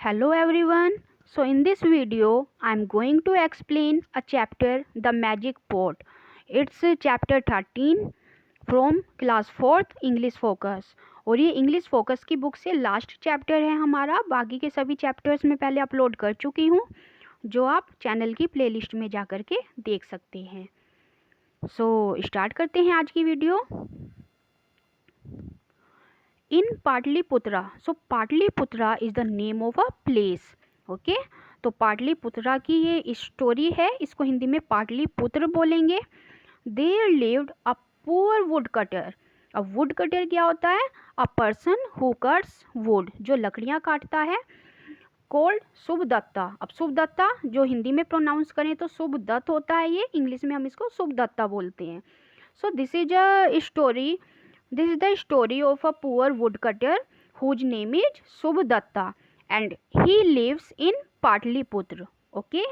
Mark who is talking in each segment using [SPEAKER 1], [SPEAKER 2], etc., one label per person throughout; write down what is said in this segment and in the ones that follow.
[SPEAKER 1] Hello everyone. So in this video I am going to explain a chapter The Magic Pot. It's chapter 13 from class 4th English Focus. और ये English focus की book से last chapter है हमारा. बाकी के सभी chapters मैं पहले अपलोड कर चुकी हूँ जो आप चैनल की प्लेलिस्ट में जा कर के देख सकते हैं. सो स्टार्ट करते हैं आज की video. In Pataliputra. So Pataliputra is the name of a place. Okay, तो पाटलिपुत्रा की ये स्टोरी है, इसको हिंदी में पाटलिपुत्र बोलेंगे. There lived a poor woodcutter. अब वुड कटर क्या होता है? A person who cuts wood, जो लकड़ियाँ काटता है. कोल्ड शुभदत्ता. अब शुभदत्ता जो हिंदी में प्रोनाउंस करें तो शुभदत्त होता है, ये इंग्लिश में हम इसको शुभदत्ता बोलते हैं. So this is a story. This is the story of a poor woodcutter whose name is Subhadatta and he lives in Patliputra. Okay.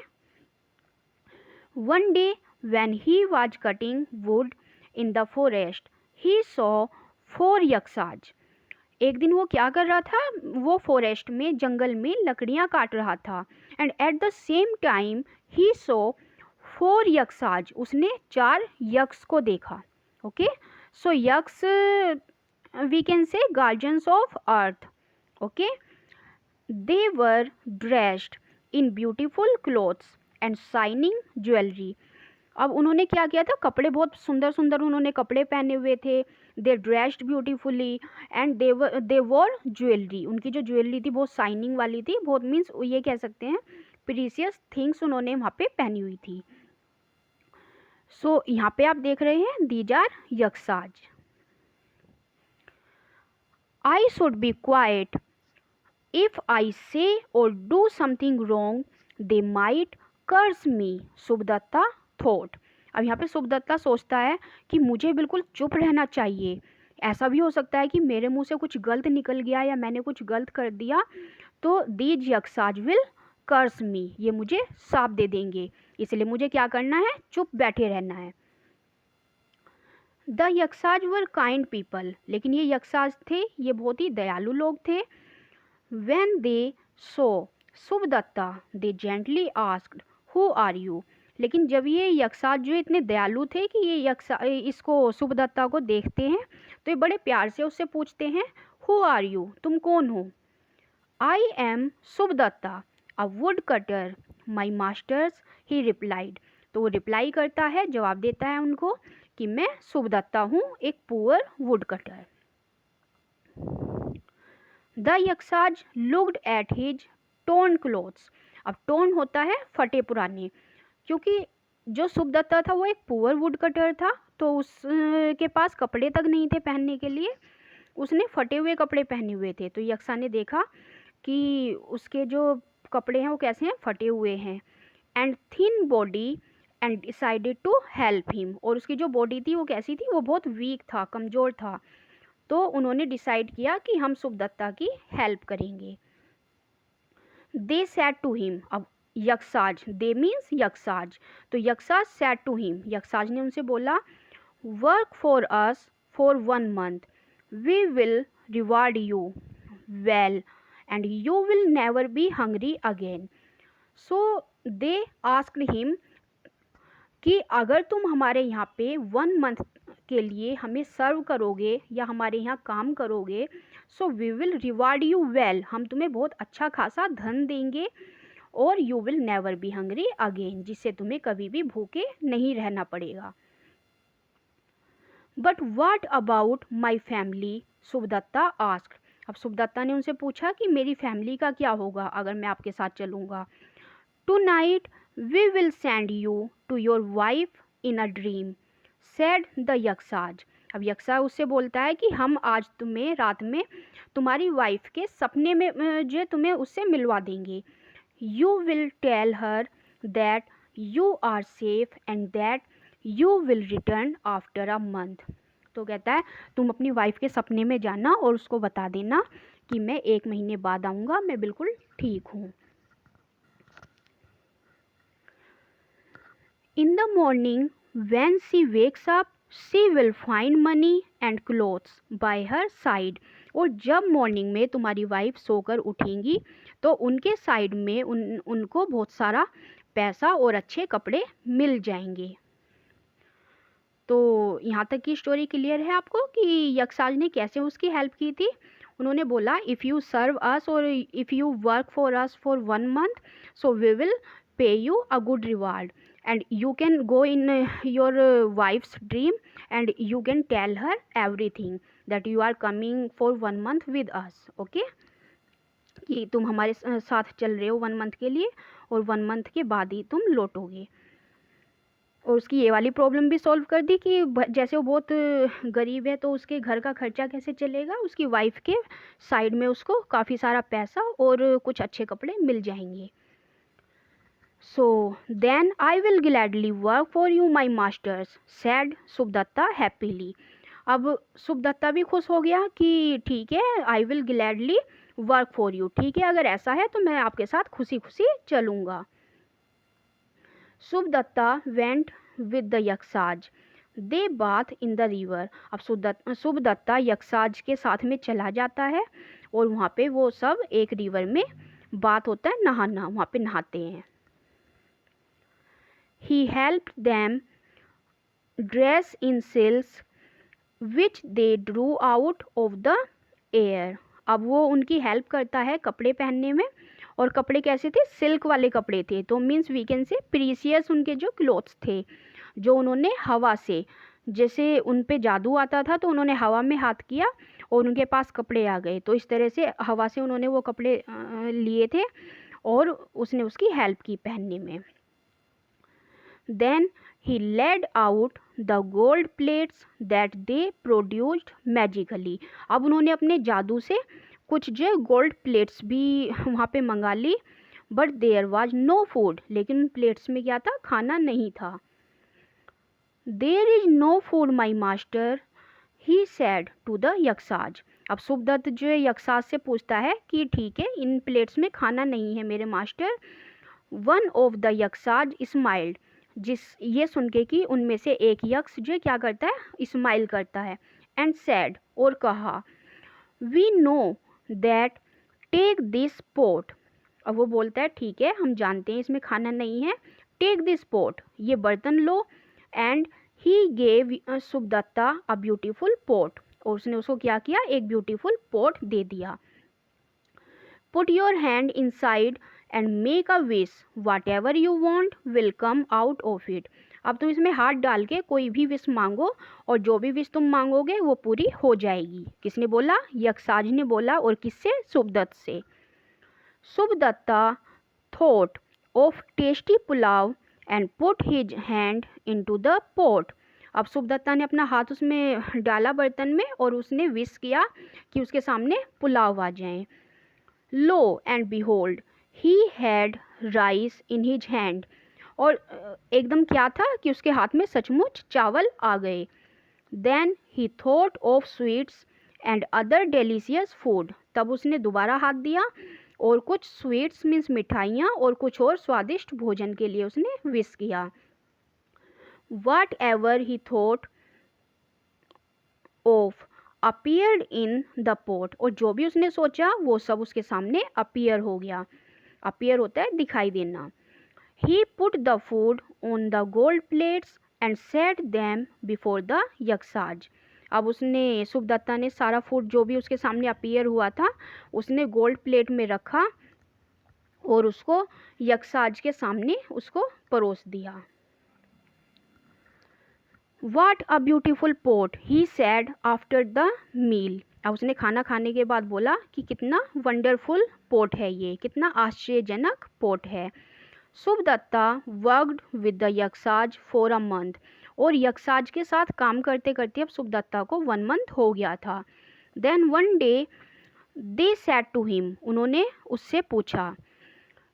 [SPEAKER 1] One day when he was cutting wood in the forest, he saw 4 yakshas. एक दिन वो क्या कर रहा था? वो forest में, जंगल में लकड़ियाँ काट रहा था. And at the same time he saw 4 yakshas. उसने 4 यक्ष को देखा. Okay, so yaks we can say guardians of earth. Okay, they were dressed in beautiful clothes and shining jewelry. अब उन्होंने क्या किया था? कपड़े बहुत सुंदर सुंदर उन्होंने कपड़े पहने हुए थे. They dressed beautifully and they wore jewellery. उनकी जो ज्वेलरी थी बहुत शाइनिंग वाली थी, बहुत मीन्स ये कह सकते हैं प्रीसियस थिंग्स उन्होंने वहाँ पे पहनी हुई थी. सो यहाँ पे आप देख रहे हैं these are yakshas. I should be quiet. If I say or do something wrong, they might curse me, सुभदत्ता thought. अब यहाँ पे सुभदत्ता सोचता है कि मुझे बिल्कुल चुप रहना चाहिए. ऐसा भी हो सकता है कि मेरे मुंह से कुछ गलत निकल गया या मैंने कुछ गलत कर दिया तो दीज यक्षाज विल कर्स मी, ये मुझे शाप दे देंगे. इसलिए मुझे क्या करना है? चुप बैठे रहना है. The Yaksha's were kind people. लेकिन ये यक्षाज थे, ये बहुत ही दयालु लोग थे. When they saw Subhadatta they gently asked who are you. लेकिन जब ये यक्षाज जो इतने दयालु थे कि ये इसको सुभदत्ता को देखते हैं तो ये बड़े प्यार से उससे पूछते हैं हु आर यू, तुम कौन हो? I am Subhadatta a woodcutter my masters, he replied. तो वो रिप्लाई करता है, जवाब देता है उनको कि मैं सुभदत्ता हूँ, एक poor would cutter. The Yaksha's looked at his torn clothes. अब टोर्न होता है फटे पुराने, क्योंकि जो सुभदत्ता था वो एक पुअर वुड कटर था तो उसके पास कपड़े तक नहीं थे पहनने के लिए, उसने फटे हुए कपड़े पहने हुए थे. तो यक्षा ने देखा कि उसके जो कपड़े हैं वो कैसे हैं? फटे हुए हैं. And thin body and decided to help him. और उसकी जो बॉडी थी वो कैसी थी? वो बहुत वीक था, कमज़ोर था. तो उन्होंने डिसाइड किया कि हम सुभदत्ता की हेल्प करेंगे. They said to him. अब यक्षाज, दे मीन्स यक्षाज, तो Yakshas said to him, Yakshas ने उनसे बोला work for us for 1 month, we will reward you well and you will never be hungry again. So they asked him कि अगर तुम हमारे यहाँ पे 1 month के लिए हमें सर्व करोगे या हमारे यहाँ काम करोगे, so we will reward you well, हम तुम्हें बहुत अच्छा खासा धन देंगे, और you will never be hungry again, जिससे तुम्हें कभी भी भूखे नहीं रहना पड़ेगा. But what about my family, Subhadatta asked. अब सुभदत्ता ने उनसे पूछा कि मेरी फैमिली का क्या होगा अगर मैं आपके साथ चलूँगा. Tonight we will send you to your wife in a dream, said the Yakshas. अब यक्षा उससे बोलता है कि हम आज तुम्हें रात में तुम्हारी वाइफ के सपने में जो तुम्हें उससे मिलवा देंगे. You will tell her that you are safe and that you will return after a month. तो कहता है तुम अपनी वाइफ के सपने में जाना और उसको बता देना कि मैं 1 महीने बाद आऊँगा, मैं बिल्कुल ठीक हूँ. In the morning, when she wakes up, she will find money and clothes by her side. और जब मॉर्निंग में तुम्हारी वाइफ सोकर उठेंगी तो उनके साइड में उनको बहुत सारा पैसा और अच्छे कपड़े मिल जाएंगे। तो यहाँ तक की स्टोरी क्लियर है आपको कि यक्षराज ने कैसे उसकी हेल्प की थी। उन्होंने बोला इफ़ यू सर्व अस और if you work for us for 1 month so we will pay you a good reward and you can go in your wife's dream and you can tell her everything that you are coming for 1 month with us. Okay, कि तुम हमारे साथ चल रहे हो 1 month के लिए और 1 month के बाद ही तुम लौटोगे। और उसकी ये वाली प्रॉब्लम भी सॉल्व कर दी कि जैसे वो बहुत गरीब है तो उसके घर का खर्चा कैसे चलेगा, उसकी वाइफ के साइड में उसको काफ़ी सारा पैसा और कुछ अच्छे कपड़े मिल जाएंगे। So then I will gladly work for you my masters said Subhadatta happily. अब सुभदत्ता भी खुश हो गया कि ठीक है, I will gladly work for you, ठीक है अगर ऐसा है तो मैं आपके साथ खुशी खुशी चलूँगा। Subhadatta went with the Yaksharaj they bath in the river. अब सुभदत्ता यक्षराज के साथ में चला जाता है और वहाँ पे वो सब एक रिवर में बात होता है, नहाना, वहाँ पे नहाते हैं। He help them dress in silks which they drew out of the air. अब वो उनकी हेल्प करता है कपड़े पहनने में, और कपड़े कैसे थे, सिल्क वाले कपड़े थे, तो means we can say precious उनके जो क्लोथ्स थे जो उन्होंने हवा से, जैसे उन पे जादू आता था तो उन्होंने हवा में हाथ किया और उनके पास कपड़े आ गए, तो इस तरह से हवा से उन्होंने वो कपड़े लिए थे और उसने उसकी हेल्प की पहनने में। Then he laid out the gold plates that they produced magically। अब उन्होंने अपने जादू से कुछ जो गोल्ड प्लेट्स भी वहाँ पे मंगा ली, but there was no food, लेकिन उन प्लेट्स में क्या था, खाना नहीं था। There is no food my master he said to the Yaksharaj. अब सुभदत्त जो है यक्षराज से पूछता है कि ठीक है इन प्लेट्स में खाना नहीं है मेरे master. One of the Yaksharaj smiled, जिस ये सुन के कि उनमें से एक यक्ष जो क्या करता है, स्माइल करता है, एंड सैड, और कहा we know that take this pot. अब वो बोलता है ठीक है हम जानते हैं इसमें खाना नहीं है, टेक दिस पोट, ये बर्तन लो, and he gave Subhadatta a beautiful pot, और उसने उसको क्या किया, एक ब्यूटीफुल पोट दे दिया। Put your hand inside and make a wish, whatever you want will come out of it. अब तुम इसमें हाथ डाल के कोई भी विश मांगो और जो भी विश तुम मांगोगे वो पूरी हो जाएगी। किसने बोला, यक्षराज ने बोला, और किससे, सुभदत्त से। Subhadatta thought of tasty pulao and put his hand into the pot. अब सुभदत्ता ने अपना हाथ उसमें डाला बर्तन में और उसने विश किया कि उसके सामने पुलाव आ जाए। Lo and behold he had rice in his hand, और एकदम क्या था कि उसके हाथ में सचमुच चावल आ गए। Then he thought of sweets and other delicious food, तब उसने दोबारा हाथ दिया और कुछ स्वीट्स मीन्स मिठाइयाँ और कुछ और स्वादिष्ट भोजन के लिए उसने विश किया। Whatever he thought of appeared in the pot, और जो भी उसने सोचा वो सब उसके सामने अपीयर हो गया। अपीयर होता है दिखाई देना। He put the food on the gold plates and set them before the Yaksharaj. अब उसने, सुभदत्ता ने सारा फूड जो भी उसके सामने अपीयर हुआ था उसने गोल्ड प्लेट में रखा और उसको यक्षराज के सामने उसको परोस दिया। What a beautiful pot, he said after the meal। अब उसने खाना खाने के बाद बोला कि कितना वंडरफुल पोट है ये, कितना आश्चर्यजनक पोट है। Subhadatta worked with the Yaksharaj for a month, और यक्षराज के साथ काम करते करते अब सुभदत्ता को 1 month हो गया था। Then one day they said to him, उन्होंने उससे पूछा,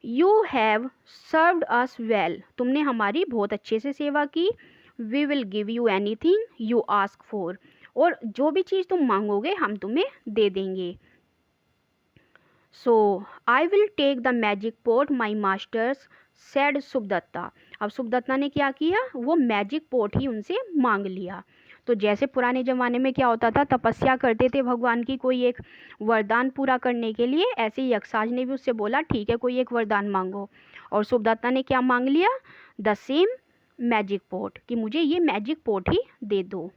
[SPEAKER 1] you have served us well, तुमने हमारी बहुत अच्छे से सेवा की। We will give you anything you ask for, और जो भी चीज़ तुम मांगोगे हम तुम्हें दे देंगे। So I will take the magic pot my masters said Subhadatta. अब सुभदत्ता ने क्या किया, वो मैजिक पोट ही उनसे मांग लिया। तो जैसे पुराने ज़माने में क्या होता था, तपस्या करते थे भगवान की कोई एक वरदान पूरा करने के लिए, ऐसे ही यक्षराज ने भी उससे बोला ठीक है कोई एक वरदान मांगो। और सुभदत्ता ने क्या मांग लिया, द सेम मैजिक पोट, कि मुझे ये मैजिक पोट ही दे दो।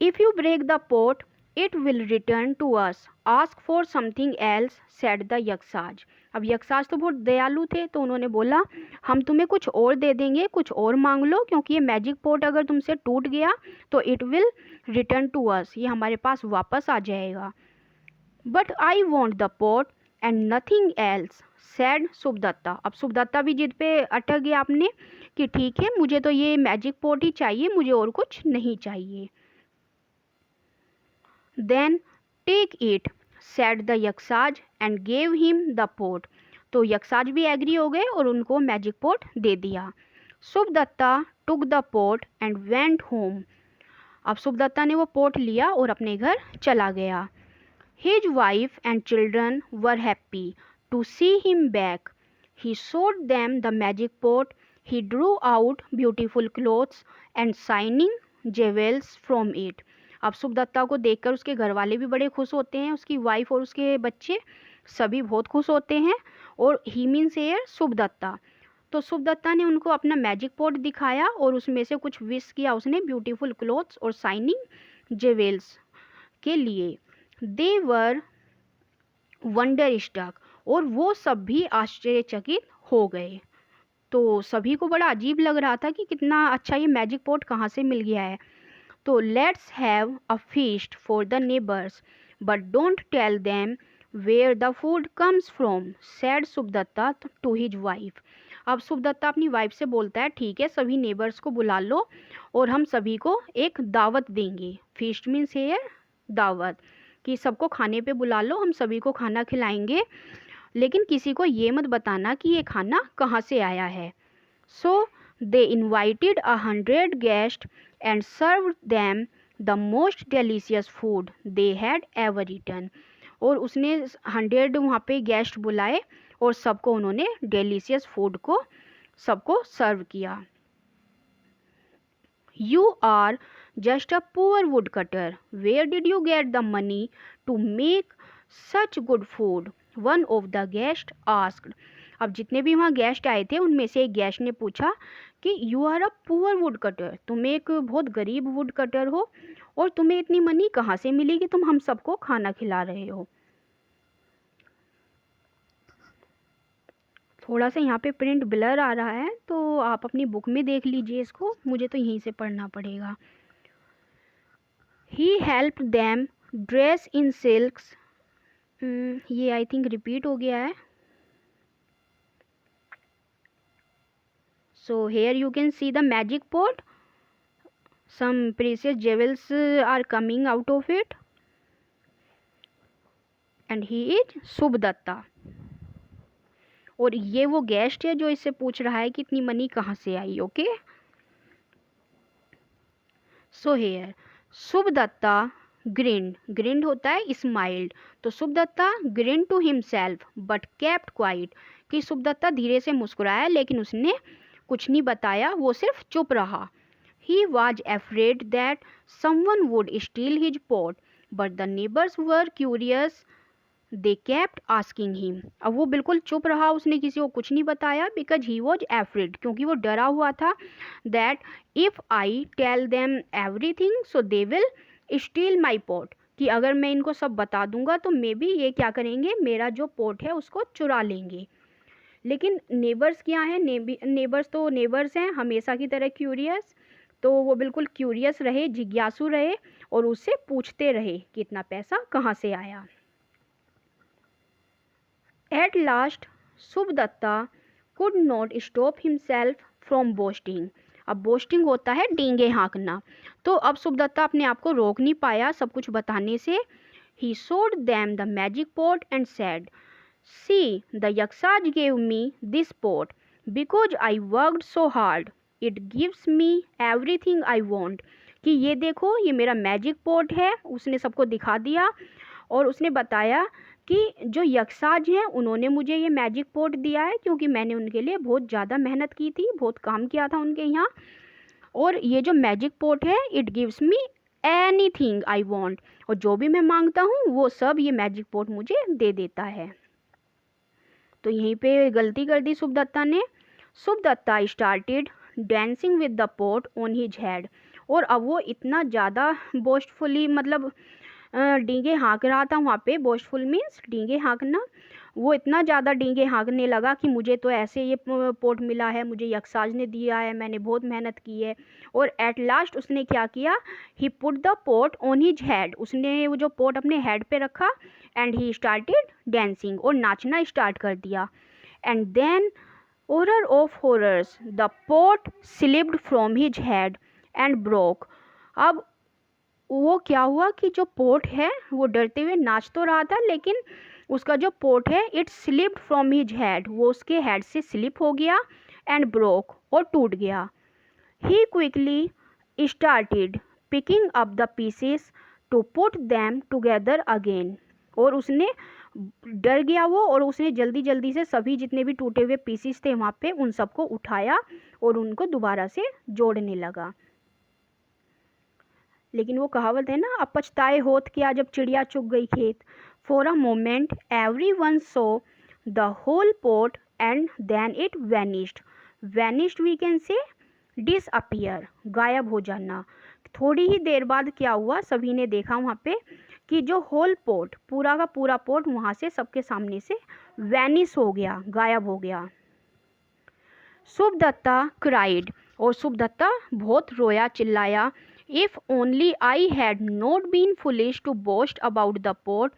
[SPEAKER 1] If you break the pot, it will return to us. Ask for something else, said the यक्षराज। अब यक्षराज तो बहुत दयालु थे, तो उन्होंने बोला हम तुम्हें कुछ और दे देंगे, कुछ और मांग लो, क्योंकि ये मैजिक पोट अगर तुमसे टूट गया तो it will return to us, ये हमारे पास वापस आ जाएगा। But I want the pot and nothing else, said Subhadatta. अब सुभदत्ता भी जिद पे अटक गया आपने कि ठीक है मुझे तो ये मैजिक पोट ही चाहिए, मुझे और कुछ नहीं चाहिए। Then take it, said the यक्षराज and gave him the pot. तो यक्षराज भी एग्री हो गए और उनको मैजिक पोट दे दिया। सुभदत्ता took the pot and went home. अब सुभदत्ता ने वो पोट लिया और अपने घर चला गया। His wife and children were happy to see him back. He showed them the magic pot. He drew out beautiful clothes and shining jewels from it. अब सुभदत्ता को देखकर उसके घर वाले भी बड़े खुश होते हैं, उसकी वाइफ और उसके बच्चे सभी बहुत खुश होते हैं। और ही मीन्स हेयर सुभदत्ता। तो सुभदत्ता ने उनको अपना मैजिक पॉट दिखाया और उसमें से कुछ विश किया उसने ब्यूटीफुल क्लोथ्स और शाइनिंग जेवेल्स के लिए। दे वर वंडर स्टक, और वो सब भी आश्चर्यचकित हो गए। तो सभी को बड़ा अजीब लग रहा था कि कितना अच्छा ये मैजिक पॉट कहाँ से मिल गया है। तो let's have a feast for the neighbours, but don't tell them where the food comes from, said Subhadatta to his wife. अब सुभदत्ता अपनी वाइफ से बोलता है ठीक है सभी नेबर्स को बुला लो और हम सभी को एक दावत देंगे। फीस्ट मीन्स हेयर दावत, कि सबको खाने पे बुला लो, हम सभी को खाना खिलाएंगे, लेकिन किसी को ये मत बताना कि ये खाना कहाँ से आया है। So they invited 100 guest and served them the most delicious food they had ever eaten. और उसने 100 वहाँ पे गेस्ट बुलाए और सबको उन्होंने डेलीशियस फूड को सबको सर्व किया। You are just a poor woodcutter. Where did you get the money to make such good food? One of the guests asked. अब जितने भी वहाँ गेस्ट आए थे उनमें से एक गेस्ट ने पूछा कि you are a poor woodcutter, तुम एक बहुत गरीब वुड कटर हो और तुम्हें इतनी मनी कहाँ से मिली कि तुम हम सबको खाना खिला रहे हो। थोड़ा सा यहाँ पे प्रिंट ब्लर आ रहा है तो आप अपनी बुक में देख लीजिए इसको, मुझे तो यहीं से पढ़ना पड़ेगा। He help them dress in silks, ये आई थिंक रिपीट हो गया है। So here you can see the magic pot. Some precious jewels are coming out of it. And he is सुभदत्ता। और ये वो गेस्ट है जो इससे पूछ रहा है कि इतनी मनी कहाँ से आई। Okay, so here Subhadatta grinned होता है स्माइल्ड, तो Subhadatta grinned to himself but kept quiet, कि सुभदत्ता धीरे से मुस्कुराया लेकिन उसने कुछ नहीं बताया, वो सिर्फ चुप रहा। He was afraid that someone would steal his pot, but the neighbors were curious. They kept asking him. अब वो बिल्कुल चुप रहा, उसने किसी को कुछ नहीं बताया because he was afraid, क्योंकि वो डरा हुआ था that if I tell them everything so they will steal my pot, कि अगर मैं इनको सब बता दूंगा तो मे बी ये क्या करेंगे, मेरा जो पोट है उसको चुरा लेंगे। लेकिन नेबर्स क्या है, नेबर्स तो नेबर्स हैं हमेशा की तरह क्यूरियस, तो वो बिल्कुल क्यूरियस रहे, जिज्ञासु रहे और उससे पूछते रहे कि इतना पैसा कहाँ से आया। At last Subhadatta could not stop himself from boasting. अब बोस्टिंग होता है डींगे हाँकना, तो अब सुभदत्ता अपने आप को रोक नहीं पाया सब कुछ बताने से। He showed them the magic pot and said, See, the Yakshaj gave me this pot because I worked so hard. It gives me everything I want. कि ये देखो ये मेरा मैजिक पोट है, उसने सबको दिखा दिया और उसने बताया कि जो यक्षराज हैं उन्होंने मुझे ये मैजिक पोट दिया है क्योंकि मैंने उनके लिए बहुत ज़्यादा मेहनत की थी, बहुत काम किया था उनके यहाँ, और ये जो मैजिक पॉट है it gives me anything I want, और जो भी मैं मांगता हूँ वो सब ये मैजिक पॉट मुझे दे देता है। तो यहीं पे गलती कर दी सुभदत्ता ने। Subhadatta started dancing with the pot on his head, और अब वो इतना ज़्यादा बोस्टफुली मतलब डींगे हाँक रहा था वहाँ पे। बोस्टफुल मीन्स डींगे हाँकना। वो इतना ज़्यादा डींगे हाँकने लगा कि मुझे तो ऐसे ये पोट मिला है, मुझे यक्षराज ने दिया है, मैंने बहुत मेहनत की है। और एट लास्ट उसने क्या किया, he put the pot on his head, उसने वो जो पोट अपने हेड पे रखा एंड ही स्टार्टेड डांसिंग, और नाचना स्टार्ट कर दिया। And then horror of horrors, the pot slipped from his head and broke। अब वो क्या हुआ कि जो पोट है वो डरते हुए नाच तो रहा था, लेकिन उसका जो पोट है it slipped from his head, वो उसके हेड से स्लिप हो गया एंड ब्रोक, और टूट गया। He quickly started picking up the pieces to put them together again, और उसने डर गया वो, और उसने जल्दी जल्दी से सभी जितने भी टूटे हुए पीसेस थे वहाँ पे उन सबको उठाया और उनको दोबारा से जोड़ने लगा। लेकिन वो कहावत है ना, अब पछताए होत क्या जब चिड़िया चुग गई खेत। For a moment everyone saw the whole pot and then it vanished. Vanished we can say disappear, गायब हो जाना। थोड़ी ही देर बाद क्या हुआ, सभी ने देखा वहाँ पे कि जो होल पोट, पूरा का पूरा पोट वहाँ से सबके सामने से वैनिश हो गया, गायब हो गया। सुभदत्ता क्राइड, और सुभदत्ता बहुत रोया चिल्लाया। If only I had not been foolish to boast about the pot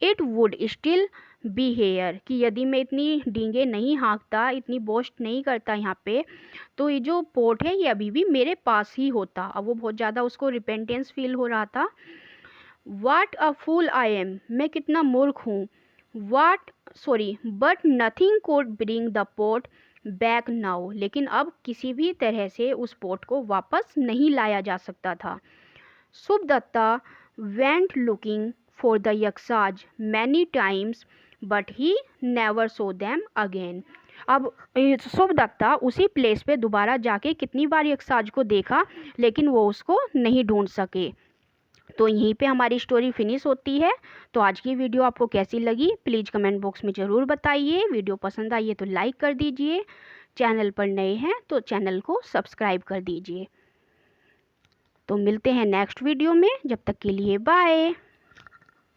[SPEAKER 1] it would still be here, कि यदि मैं इतनी डींगे नहीं हाँकता, इतनी बोस्ट नहीं करता यहाँ पे, तो ये जो पोट है ये अभी भी मेरे पास ही होता। अब वो बहुत ज़्यादा उसको रिपेंटेंस फील हो रहा था। वाट अ फूल आई एम, मैं कितना मूर्ख हूँ। But nothing could bring the pot back now, लेकिन अब किसी भी तरह से उस पोट को वापस नहीं लाया जा सकता था। Subhadatta went looking for the yakshas many times but he never saw them again. अब सुभदत्ता उसी प्लेस पे दोबारा जाके कितनी बार यक्षाज को देखा, लेकिन वो उसको नहीं ढूंढ सके। तो यहीं पे हमारी स्टोरी फिनिश होती है। तो आज की वीडियो आपको कैसी लगी प्लीज़ कमेंट बॉक्स में ज़रूर बताइए। वीडियो पसंद आई है तो लाइक कर दीजिए, चैनल पर नए हैं तो चैनल को सब्सक्राइब कर दीजिए। तो मिलते हैं नेक्स्ट वीडियो में, जब तक के लिए बाय।